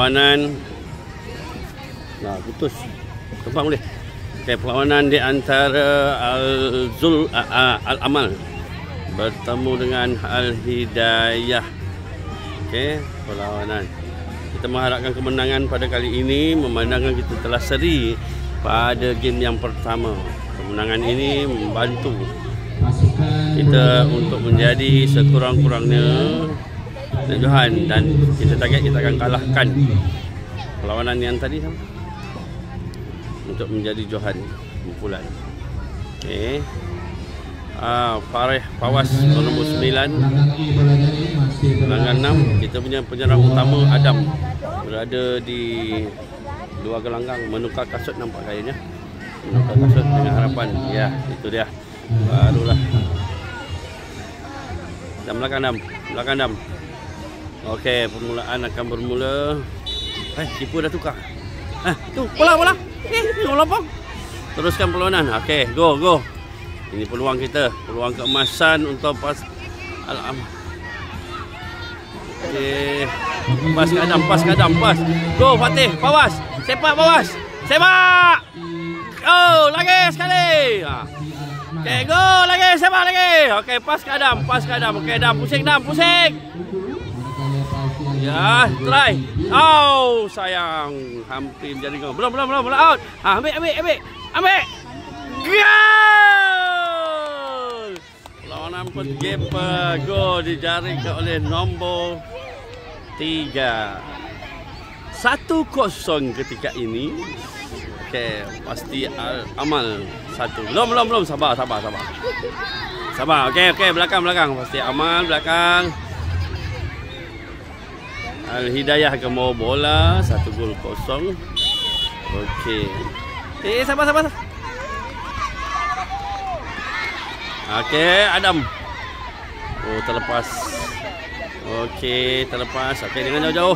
perlawanan. Nah, putus. Tempat boleh. Okey, perlawanan di antara Al-Amal bertemu dengan Al-Hidayah. Okey, perlawanan. Kita mengharapkan kemenangan pada kali ini memandangkan kita telah seri pada game yang pertama. Kemenangan ini membantu kita untuk menjadi sekurang-kurangnya Johan, dan kita target kita akan kalahkan perlawanan yang tadi untuk menjadi Johan kumpulan. Okey. Fareh Fawaz nombor 9, gelanggang 6. Kita punya penyerang utama Adam berada di dua gelanggang, menukar kasut nampak kayaknya. Menukar kasut dengan harapan. Ya, itu dia. Barulah. Dan belakang Adam. Okey, permulaan akan bermula. Keeper dah tukar. Tu bola. Lompong. Teruskan perlawanan. Okey, go. Ini peluang kita, peluang keemasan untuk pas Al-Amal. Okey. Pas ke Adam. Go Fatih, Fawaz. Sepak Fawaz. Sepak. Oh, lagi sekali. Okey, go lagi, sepak lagi. Okey, pas ke Adam. Okey, Adam pusing. Ya, try. Oh, sayang. Hampir jadi gol. Belum out. Ambil. Gol! Perlawanan goalkeeper, gol dijaring oleh nombor 3. 1-0 ketika ini. Okey, pasti Amal 1. Belum. Sabar. Okey, belakang. Pasti Amal belakang. Al-Hidayah akan bawa bola. 1-0. Okey. Sabar. Okey, Adam. Oh, terlepas. Okey, dengan jauh-jauh.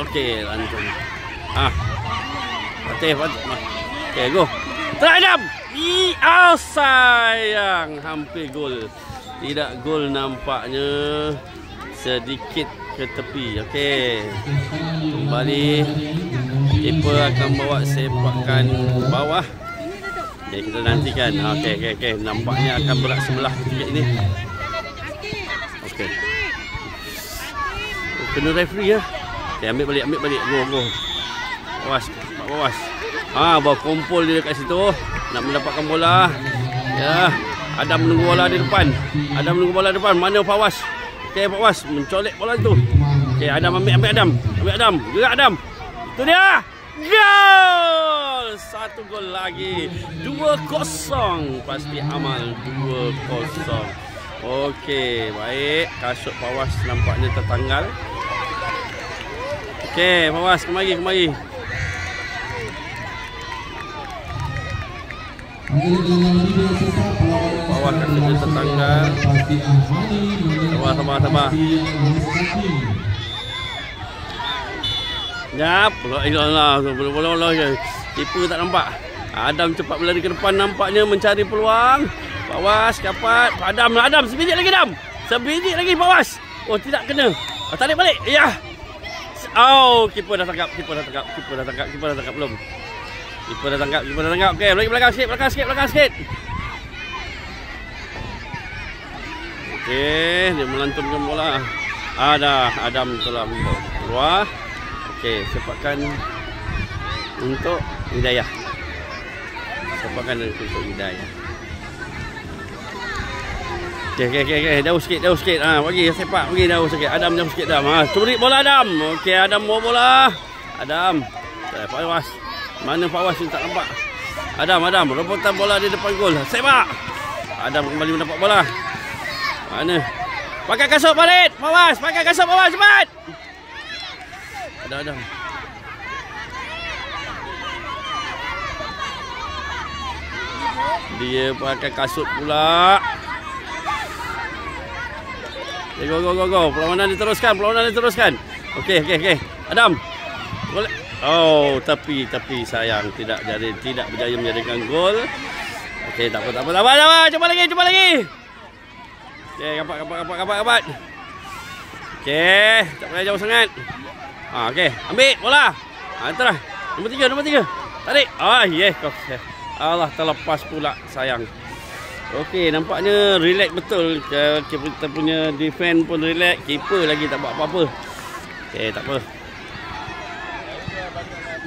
Okey, langsung. Fatih. Okey, go. Try Adam. Sayang. Hampir gol. Tidak gol nampaknya. Sedikit ke tepi. Okey. Kembali. Keeper akan bawa sepakan bawah. Okey, kita nantikan. Okey. Nampaknya akan berat sebelah ketika ini. Okey. Kena referee ya. Okey, ambil balik. Go. Bawas. Bawa kumpul dia dekat situ nak mendapatkan bola. Ya. Adam menunggu bola di depan. Mana Fawaz? Okey, Fawaz mencolek bola tu. Okey, Adam ambil Adam. Gerak Adam. Itu dia. Gol! 1 gol lagi. 2-0. Pasti Amal 2-0. Okey, baik. Kasut Fawaz nampaknya tertanggal. Okey, Fawaz kemari. Fawaz kasutnya tertanggal. Sabar. Jap, iyalah, bola je. Keeper tak nampak. Adam cepat berlari ke depan, nampaknya mencari peluang. Fawaz dapat. Adam sebiji lagi Fawaz. Oh, tidak kena. Tarik balik. Ya. Oh, keeper dah tangkap belum. Keeper dah tangkap. Okey, lagi belakang sikit. Okey, dia melantunkan bola. Adam telah keluar. Okey, sepakan untuk Hidayah. Okey. Jauh sikit. Bagi sepak, jauh sikit. Adam jauh sikit dah. Curi bola Adam. Okey, Adam bawa bola. Adam. Fawaz. Mana Fawaz yang tak nampak? Adam, rebutan bola di depan gol. Sepak. Adam kembali mendapat bola. Mana? Pakai kasut balik. Fawaz, cepat. Adam. Dia pakai kasut pula. Okay, go. Perlawanan diteruskan. Okey. Adam. Boleh. Oh, tapi sayang tidak berjaya menjadikan gol. Okey, tak apa. Cuba lagi. Okey, kapat. Okey, tak payah jauh sangat. Okey, ambil bola. Terus. Nombor 3. Tarik. Yes, kau. Allah, terlepas pula, sayang. Okey, nampaknya relax betul. Kita punya defend pun relax. Keeper lagi tak buat apa-apa. Okey, tak apa.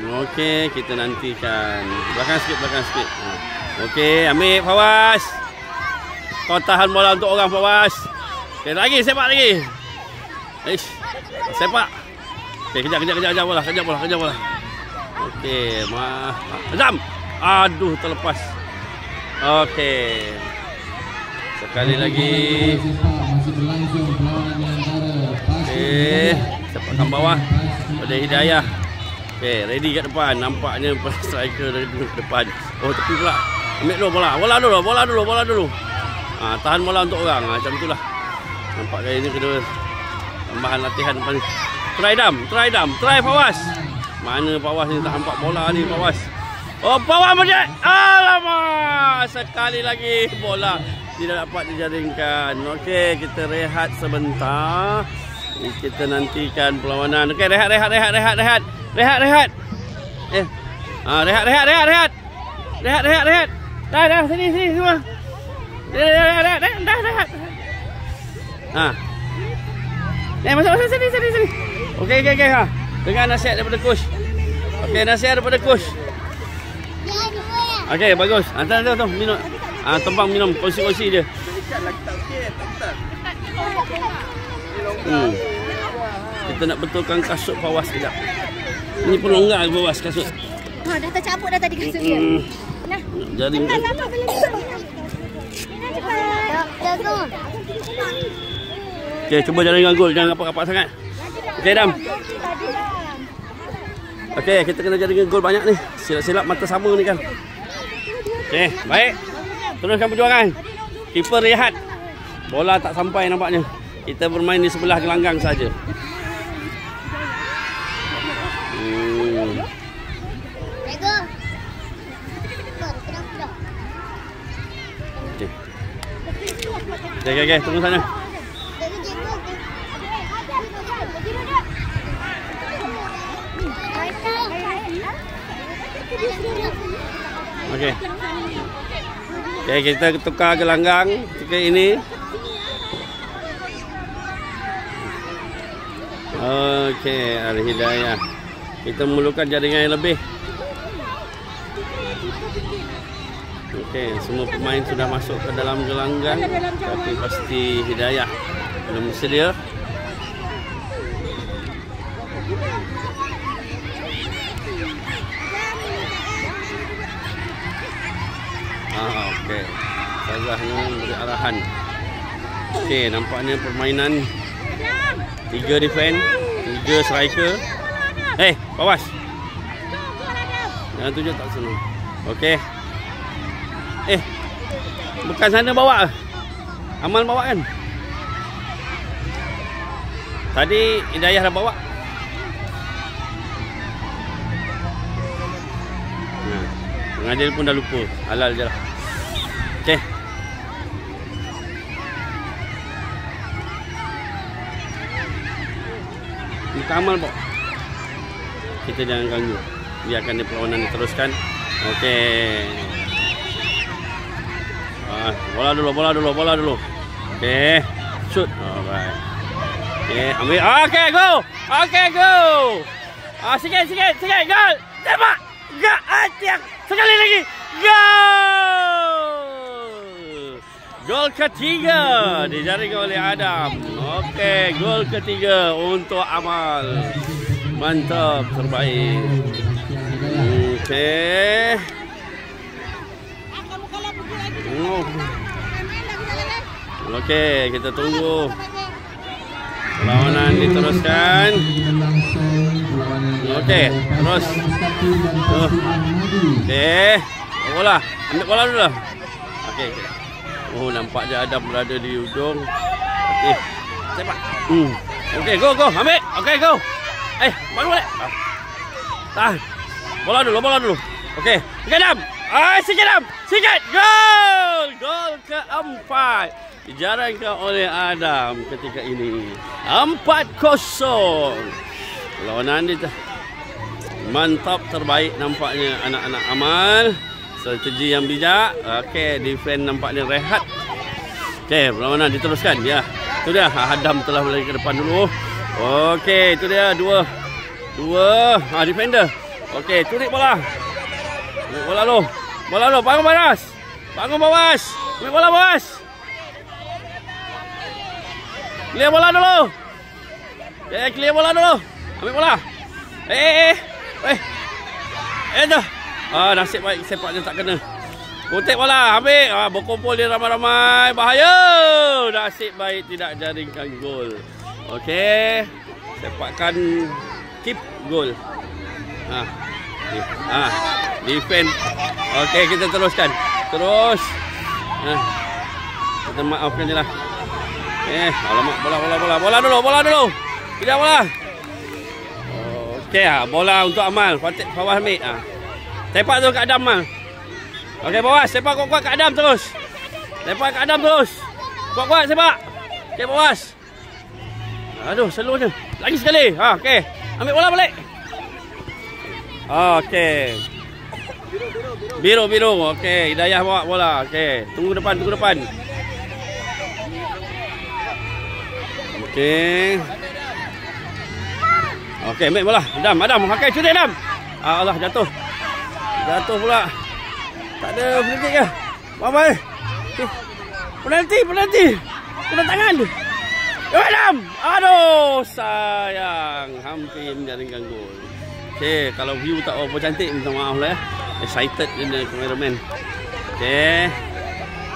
Okey, kita nantikan. Belakang sikit. Okey, ambil Fawaz. Kau tahan bola untuk orang, Fawaz. Okey, lagi sepak lagi. Sepak. Okey, kejar bola. Okey, Azam. Aduh, terlepas. Okey. Sekali lagi. Okey, sepakkan bawah pada Hidayah. Okey, ready kat depan. Nampaknya striker dari depan. Oh, tepi pula. Ambil dulu bola. Bola dulu. Tahan bola untuk orang. Macam itulah. Nampak kali ni kena tambahan latihan depan ni. Try Fawaz. Mana Fawaz ni, tak nampak bola ni Fawaz. Oh, Fawaz berjaya. Alamak, sekali lagi bola tidak dapat dijaringkan. Okey, kita rehat sebentar. Kita nantikan perlawanan. Okey, rehat. Rehat. Rehat. Dah, sini semua. Dah. Masuk sini. Okey. Dengar nasihat daripada coach. Okey, nasihat daripada coach. Okey, bagus. Hantar minum. Tempang minum, kongsi dia. Kita nak betulkan kasut Fawaz sekejap. Ini pun longgar Fawaz kasut. Dah tercabut dah tadi kasut dia. Nah. Jaring dia. Okey, cuba jaringkan gol. Jangan rapat-rapat sangat. Okey, Dam. Okey, kita kena jaringkan gol banyak ni. Silap-silap mata sama ni kan. Okey, baik. Teruskan perjuangan. Keeper rehat. Bola tak sampai nampaknya. Kita bermain di sebelah gelanggang saja. Okey, tunggu sana. Okey. Okey, kita tukar gelanggang ketika ini. Okey, Al-Hidayah. Kita memerlukan jaringan yang lebih. Okey, semua pemain sudah masuk ke dalam gelanggang, tapi pasti Hidayah belum sedia. Okey. Ustazahnya beri arahan. Okey, nampaknya permainan 3 defend, 3 striker. Fawaz. Jangan tunjuk tak senang. Okey. Bukan sana bawa. Amal bawa kan? Tadi Hidayah dah bawa. Pengadil pun dah lupa. Halal je lah. Okey. Bukan Amal bawa. Kita jangan ganggu. Biarkan dia perlawanan diteruskan. Okey. Bola dulu. Okey. Shoot. Alright. Okey, ambil. Okey, go. Sikit. Gol. Tembak. Tiang. Sekali lagi. Gol ketiga dijaring oleh Adam. Okey, gol ketiga untuk Amal. Mantap, terbaik. Okey. Okey, kita tunggu perlawanan diteruskan. Okey, terus. Okey, bola. Ambil bola dulu lah. Okey. Oh, nampak je Adam berada di ujung. Okey. Sepak. Okey, go. Ambil. Okey, go. Baru balik. Tahan. Bola dulu. Okey. Adam. Sikit. Gol keempat. Dijaringkan oleh Adam ketika ini. 4-0. Perlawanan dia mantap, terbaik nampaknya anak-anak Amal. Strategi yang bijak. Okey, defend nampaknya rehat. Okey, perlawanan diteruskan. Ya. Itu dia. Adam telah berlari ke depan dulu. Okey, itu dia dua defender. Okey, turik bola. Ambil bola lu. Bola lu, bangun Baras. Bangun Bawas. Ambil bola Bawas. Clear bola dulu. Clear bola dulu. Ambil bola. Dah. Nasib baik sepaknya tak kena. Putik bola, ambil. Berkumpul dia ramai-ramai. Bahaya. Nasib baik tidak jaringkan gol. Okey. Sepakkan keep gol. Defend. Okey, kita teruskan. Terus. Kita maafkan je lah. Alamak, bola dulu. Tidak bola. Okey, bola untuk Amal. Fawaz ambil. Sepak tu kat Adam Mal. Okey, Bawas, sepak kuat-kuat kat Adam terus. Sepak kat Adam terus. Kuat-kuat sepak. Okey, Bawas. Aduh, seluruhnya. Lagi sekali. Okey. Ambil bola balik. Okey. Biru. Okey, Hidayah bawa bola. Okey, tunggu depan. Okey. Okey, ambil bola. Adam. Okey, curi Adam. Allah, jatuh pula. Tak ada penalti ke? Apa? Penalti. Kena tangan. Adam. Aduh, sayang. Hampir menjaringkan gol. Okey, kalau view tak apa cantik, minta maaf lah ya. Excited dengan cameraman. Okey.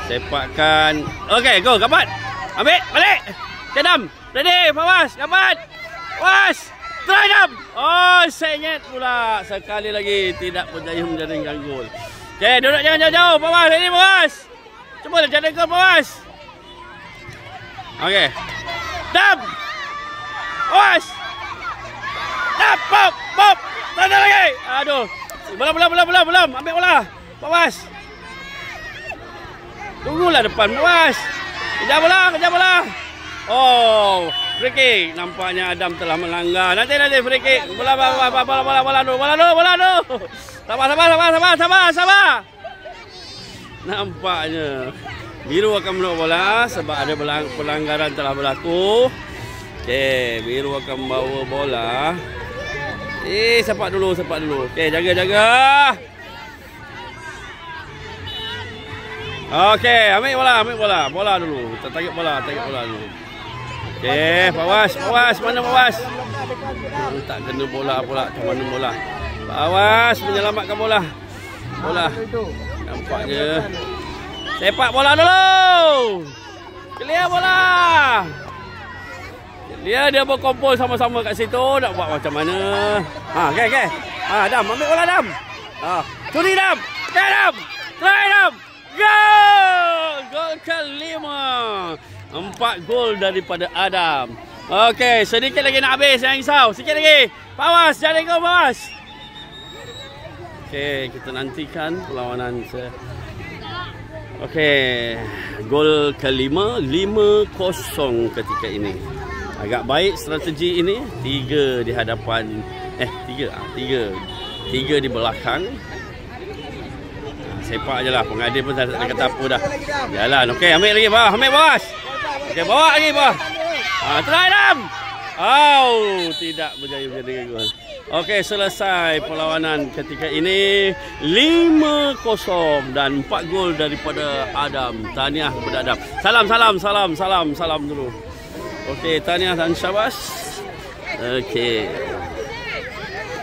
Sepakkan. Okey, go, kapat. Ambil, balik. Adam. Ready, Fawaz, kapat. Fawaz. Try Adam. Saya ingat pula. Sekali lagi tidak berjaya menjaringkan gol. Okey, duduk jangan jauh-jauh. Fawaz, ready Fawaz. Cuba jaring gol Fawaz. Okey. Dam. Fawaz. Dam, pop. Tanda lagi. Aduh. Belum. Ambil bola. Fawaz. Tunggulah depan Fawaz. Kejar bola. Oh, free kick. Nampaknya Adam telah melanggar. Nanti free kick. Bola dulu. Sabar. Nampaknya biru akan menolak bola sebab ada pelanggaran telah berlaku. Okey, biru akan bawa bola. Sepak dulu. Okey, jaga. Okey, ambil bola. Bola dulu. Kita tarik bola dulu. Okey, Fawaz, mana Fawaz? Tak kena bola pula, ke mana bola? Fawaz menyelamatkan bola. Nampaknya. Sepak bola dulu. Clear bola. Dia berkumpul sama-sama kat situ. Nak buat macam mana? Okey. Adam, ambil bola Adam. Curi Adam. Try Adam. Gol kelima. 4 gol daripada Adam. Okey, sedikit lagi nak habis. Jangan risau. Sikit lagi. Fawaz, jaring gol Fawaz. Okey, kita nantikan perlawanan. Okey, gol kelima, 5-0 ketika ini. Agak baik strategi ini. 3 di hadapan. 3 di belakang. Sepak je lah. Pengadil pun tak ada kata apa dah. Jalan. Okey, ambil lagi Fawaz. Okey, bawa lagi try Adam. Tidak berjaya menjadi gol. Okey, selesai perlawanan ketika ini 5-0 dan 4 gol daripada Adam. Tahniah kepada Adam. Salam dulu. Okey, tahniah dan syabas. Okey.